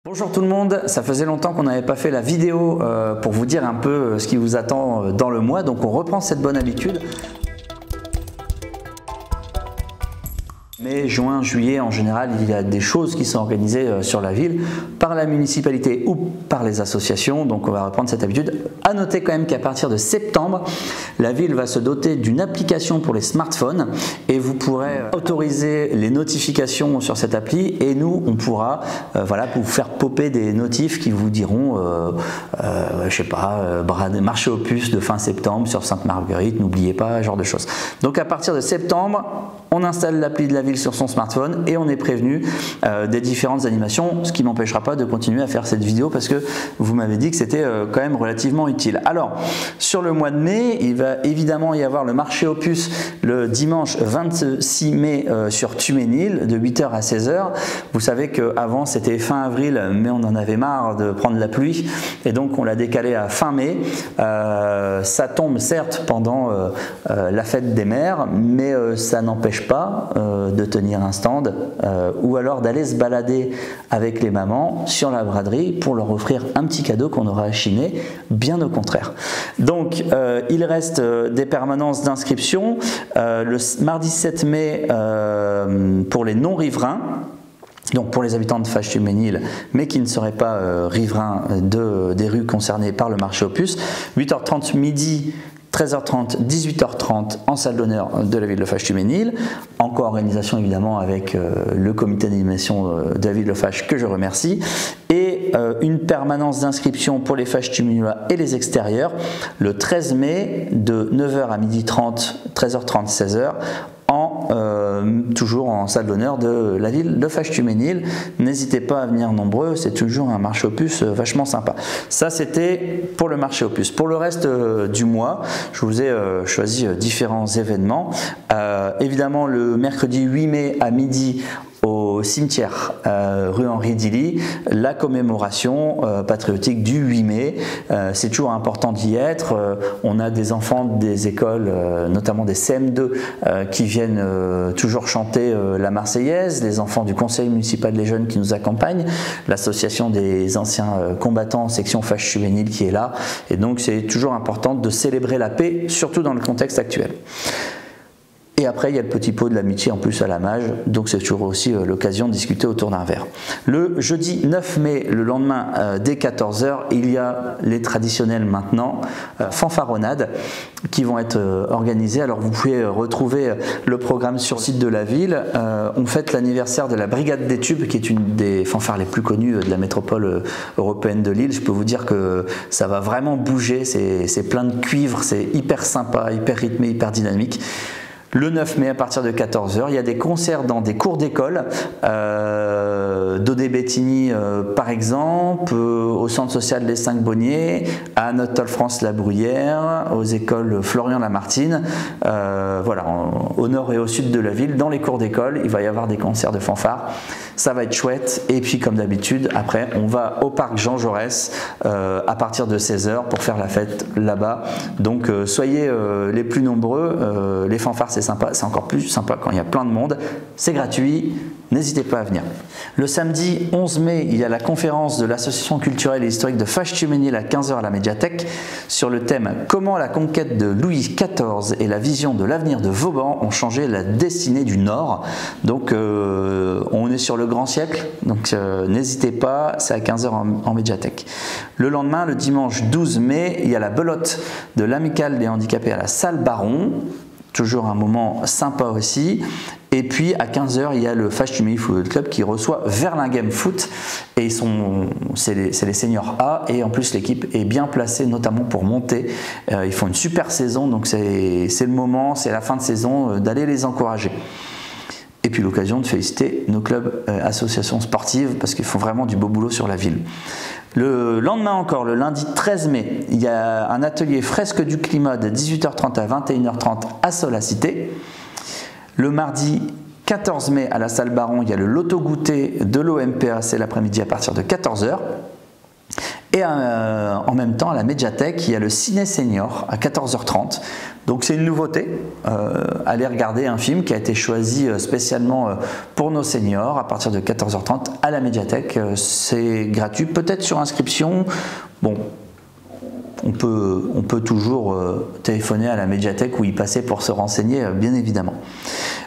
Bonjour tout le monde, ça faisait longtemps qu'on n'avait pas fait la vidéo pour vous dire un peu ce qui vous attend dans le mois, donc on reprend cette bonne habitude. Mai, juin, juillet, en général, il y a des choses qui sont organisées sur la ville par la municipalité ou par les associations, donc on va reprendre cette habitude. À noter quand même qu'à partir de septembre, la ville va se doter d'une application pour les smartphones et vous pourrez autoriser les notifications sur cette appli et nous, on pourra voilà, vous faire popper des notifs qui vous diront, je sais pas, marché aux puces de fin septembre sur Sainte-Marguerite, n'oubliez pas, ce genre de choses. Donc à partir de septembre, on installe l'appli de la ville sur son smartphone et on est prévenu des différentes animations, ce qui n'empêchera pas de continuer à faire cette vidéo parce que vous m'avez dit que c'était quand même relativement utile. Alors, sur le mois de mai, il va évidemment y avoir le marché aux puces le dimanche 26 mai sur Tuménil de 8 h à 16 h. Vous savez qu'avant c'était fin avril, mais on en avait marre de prendre la pluie et donc on l'a décalé à fin mai. Ça tombe certes pendant la fête des mères, mais ça n'empêche pas de tenir un stand ou alors d'aller se balader avec les mamans sur la braderie pour leur offrir un petit cadeau qu'on aura achiné, bien au contraire. Donc il reste des permanences d'inscription le mardi 7 mai pour les non-riverains. Donc pour les habitants de Fâche-Tuménil, mais qui ne seraient pas riverains des rues concernées par le marché aux puces, 8 h 30 midi, 13 h 30, 18 h 30 en salle d'honneur de la ville de Fâche-Tuménil, en co-organisation évidemment avec le comité d'animation de la ville de Fâche que je remercie, et une permanence d'inscription pour les Fâche-Tuménilois et les extérieurs le 13 mai de 9 h à 12h30, 13 h 30, 16 h toujours en salle d'honneur de la ville de Fâche-Tuménil. N'hésitez pas à venir nombreux, c'est toujours un marché aux puces vachement sympa. Ça c'était pour le marché aux puces. Pour le reste du mois, je vous ai choisi différents événements. Évidemment le mercredi 8 mai à midi au cimetière rue Henri Dilly, la commémoration patriotique du 8 mai. C'est toujours important d'y être. On a des enfants des écoles, notamment des CM2, qui viennent toujours chanter la Marseillaise, les enfants du conseil municipal des jeunes qui nous accompagnent, l'association des anciens combattants section Fâche-Tuménil qui est là. Et donc c'est toujours important de célébrer la paix, surtout dans le contexte actuel. Et après, il y a le petit pot de l'amitié en plus à la Mage, donc c'est toujours aussi l'occasion de discuter autour d'un verre. Le jeudi 9 mai, le lendemain, dès 14 h, il y a les traditionnels maintenant fanfaronnades qui vont être organisées. Alors vous pouvez retrouver le programme sur le site de la ville. On fête l'anniversaire de la Brigade des Tubes, qui est une des fanfares les plus connues de la métropole européenne de Lille. Je peux vous dire que ça va vraiment bouger, c'est plein de cuivre, c'est hyper sympa, hyper rythmé, hyper dynamique. Le 9 mai à partir de 14 h, il y a des concerts dans des cours d'école, d'Odé Bettini par exemple, au centre social Les 5 Bonniers, à Anatole France La Bruyère, aux écoles Florian Lamartine, voilà, au nord et au sud de la ville, dans les cours d'école, il va y avoir des concerts de fanfare. Ça va être chouette. Et puis comme d'habitude, après on va au parc Jean Jaurès à partir de 16 h pour faire la fête là-bas. Donc soyez les plus nombreux, les fanfares c'est sympa, c'est encore plus sympa quand il y a plein de monde, c'est gratuit, n'hésitez pas à venir. Le samedi 11 mai, il y a la conférence de l'association culturelle et historique de Fâche-Tuménil à 15 h à la médiathèque sur le thème « Comment la conquête de Louis XIV et la vision de l'avenir de Vauban ont changé la destinée du Nord ». Donc on est sur le grand siècle, donc n'hésitez pas, c'est à 15 h en médiathèque. Le lendemain, le dimanche 12 mai, il y a la belote de l'amicale des handicapés à la salle Baron. Toujours un moment sympa aussi. Et puis à 15 h, il y a le Fâche-Tuménil Football Club qui reçoit Verlinghem Foot. Et c'est les seniors A. Et en plus, l'équipe est bien placée, notamment pour monter. Ils font une super saison. Donc c'est le moment, c'est la fin de saison, d'aller les encourager. Et puis l'occasion de féliciter nos clubs, associations sportives, parce qu'ils font vraiment du beau boulot sur la ville. Le lendemain encore, le lundi 13 mai, il y a un atelier fresque du climat de 18 h 30 à 21 h 30 à Solacité. Le mardi 14 mai, à la salle Baron, il y a le loto goûter de l'OMPA, c'est l'après-midi à partir de 14 h. Et en même temps, à la médiathèque, il y a le Ciné Senior à 14h30. Donc c'est une nouveauté, aller regarder un film qui a été choisi spécialement pour nos seniors à partir de 14h30 à la médiathèque. C'est gratuit, peut-être sur inscription. Bon, on peut toujours téléphoner à la médiathèque ou y passer pour se renseigner, bien évidemment.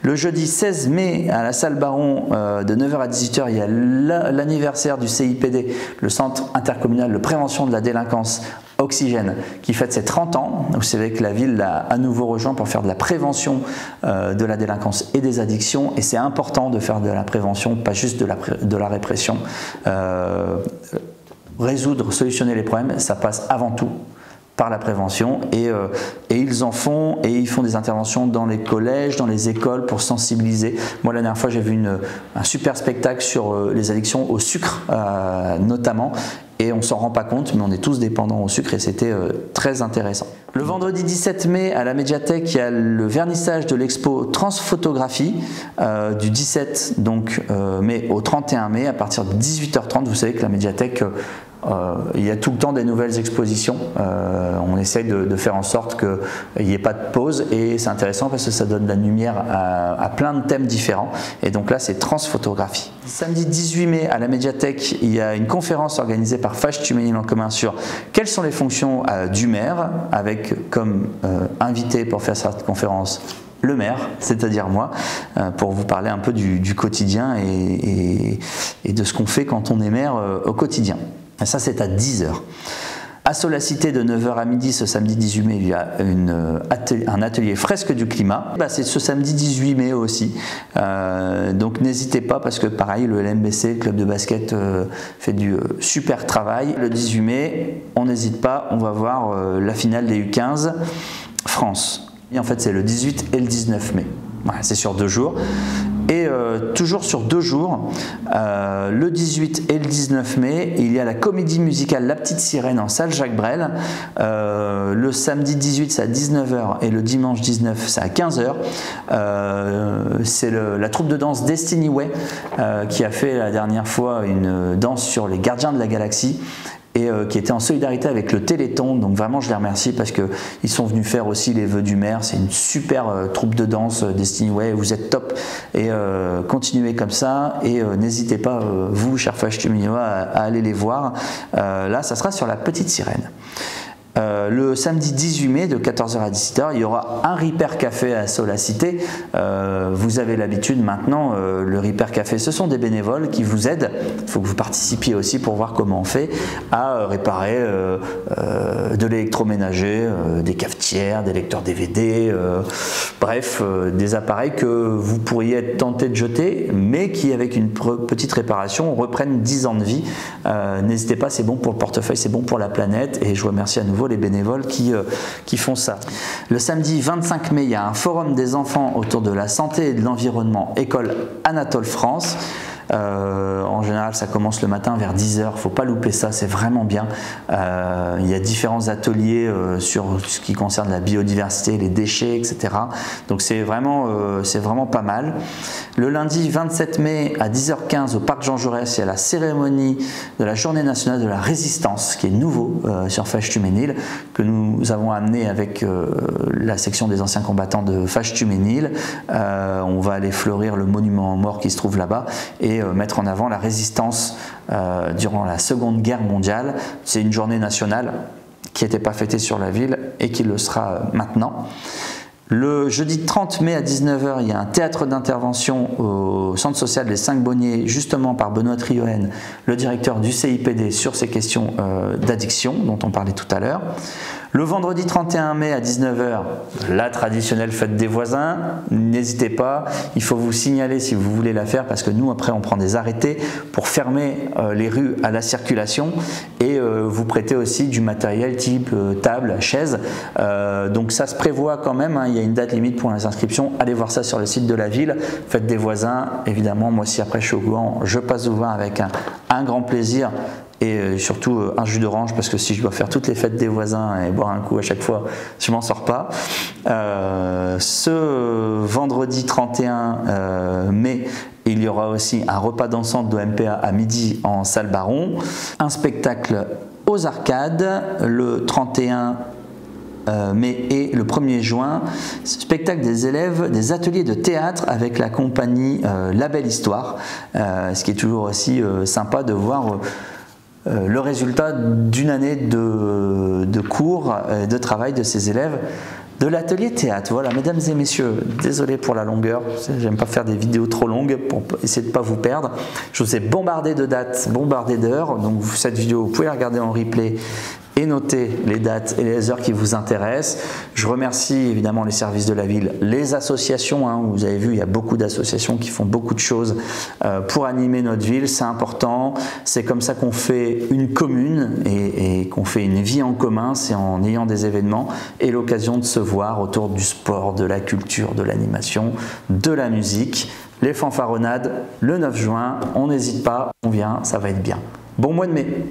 Le jeudi 16 mai, à la salle Baron, de 9h à 18h, il y a l'anniversaire du CIPD, le Centre intercommunal de prévention de la délinquance Oxygène, qui fête ses 30 ans. Vous savez que la ville l'a à nouveau rejoint pour faire de la prévention de la délinquance et des addictions, et c'est important de faire de la prévention, pas juste de la répression. Résoudre, solutionner les problèmes, ça passe avant tout par la prévention, et ils en font, et ils font des interventions dans les collèges, dans les écoles pour sensibiliser. Moi la dernière fois j'ai vu un super spectacle sur les addictions au sucre notamment, et on s'en rend pas compte mais on est tous dépendants au sucre, et c'était très intéressant. Le vendredi 17 mai à la médiathèque, il y a le vernissage de l'expo Transphotographie du 17 mai au 31 mai à partir de 18h30. Vous savez que la médiathèque il y a tout le temps des nouvelles expositions. On essaye de faire en sorte qu'il n'y ait pas de pause, et c'est intéressant parce que ça donne de la lumière à plein de thèmes différents. Et donc là, c'est Transphotographie. Samedi 18 mai à la médiathèque, il y a une conférence organisée par Fâche-Tuménil en commun sur quelles sont les fonctions du maire, avec comme invité pour faire cette conférence le maire, c'est-à-dire moi, pour vous parler un peu du quotidien et de ce qu'on fait quand on est maire au quotidien. Et ça, c'est à 10h. À Solacité, de 9h à midi, ce samedi 18 mai, il y a un atelier fresque du climat. C'est ce samedi 18 mai aussi. Donc n'hésitez pas, parce que pareil, le LMBC, le club de basket, fait du super travail. Le 18 mai, on n'hésite pas, on va voir la finale des U15 France. Et en fait, c'est le 18 et le 19 mai. Voilà, c'est sur 2 jours. Et toujours sur 2 jours, le 18 et le 19 mai, il y a la comédie musicale La Petite Sirène en salle Jacques Brel. Le samedi 18, c'est à 19h, et le dimanche 19, c'est à 15h. C'est la troupe de danse Destiny Way qui a fait la dernière fois une danse sur les Gardiens de la Galaxie, et qui était en solidarité avec le Téléthon. Donc vraiment je les remercie, parce qu'ils sont venus faire aussi les vœux du maire. C'est une super troupe de danse, Destiny Way, vous êtes top, et continuez comme ça, et n'hésitez pas, vous chers Fâche-Tuménillois, à aller les voir. Là ça sera sur La Petite Sirène. Le samedi 18 mai de 14h à 17h, il y aura un Ripper Café à Solacité. Vous avez l'habitude maintenant, le Ripper Café, ce sont des bénévoles qui vous aident. Il faut que vous participiez aussi pour voir comment on fait à réparer de l'électroménager, des cafetières, des lecteurs DVD, bref, des appareils que vous pourriez être tenté de jeter, mais qui avec une petite réparation reprennent 10 ans de vie. N'hésitez pas, c'est bon pour le portefeuille, c'est bon pour la planète, et je vous remercie à nouveau les bénévoles qui font ça. Le samedi 25 mai, il y a un forum des enfants autour de la santé et de l'environnement, école Anatole France. En général, ça commence le matin vers 10h, il ne faut pas louper ça, c'est vraiment bien. Il y a différents ateliers sur ce qui concerne la biodiversité, les déchets, etc. Donc c'est vraiment pas mal. Le lundi 27 mai à 10h15 au parc Jean Jaurès, il y a la cérémonie de la journée nationale de la résistance, qui est nouveau sur Fâche-Tuménil, que nous avons amené avec la section des anciens combattants de Fâche-Tuménil. On va aller fleurir le monument aux morts qui se trouve là-bas, et mettre en avant la résistance durant la Seconde Guerre mondiale. C'est une journée nationale qui n'était pas fêtée sur la ville et qui le sera maintenant. Le jeudi 30 mai à 19h, il y a un théâtre d'intervention au centre social des 5 Bonniers, justement par Benoît Trioen, le directeur du CIPD, sur ces questions d'addiction dont on parlait tout à l'heure. Le vendredi 31 mai à 19h, la traditionnelle fête des voisins. N'hésitez pas, il faut vous signaler si vous voulez la faire, parce que nous après on prend des arrêtés pour fermer les rues à la circulation, et vous prêtez aussi du matériel type table, chaise. Donc ça se prévoit quand même, hein, il y a une date limite pour les inscriptions. Allez voir ça sur le site de la ville. Fête des voisins, évidemment, moi si après je suis au courant, je passe vous voir avec un grand plaisir. Et surtout un jus d'orange, parce que si je dois faire toutes les fêtes des voisins et boire un coup à chaque fois, je m'en sors pas. Ce vendredi 31 mai, il y aura aussi un repas dansant de l'OMPA à midi en salle Baron, un spectacle aux Arcades le 31 mai et le 1er juin, spectacle des élèves des ateliers de théâtre avec la compagnie La Belle Histoire, ce qui est toujours aussi sympa de voir le résultat d'une année de cours, de travail de ces élèves de l'atelier théâtre. Voilà, mesdames et messieurs, désolé pour la longueur, j'aime pas faire des vidéos trop longues pour essayer de ne pas vous perdre. Je vous ai bombardé de dates, bombardé d'heures, donc cette vidéo, vous pouvez la regarder en replay et noter les dates et les heures qui vous intéressent. Je remercie évidemment les services de la ville, les associations, hein, vous avez vu, il y a beaucoup d'associations qui font beaucoup de choses pour animer notre ville, c'est important, c'est comme ça qu'on fait une commune et qu'on fait une vie en commun, c'est en ayant des événements et l'occasion de se voir autour du sport, de la culture, de l'animation, de la musique. Les fanfaronnades, le 9 juin, on n'hésite pas, on vient, ça va être bien. Bon mois de mai.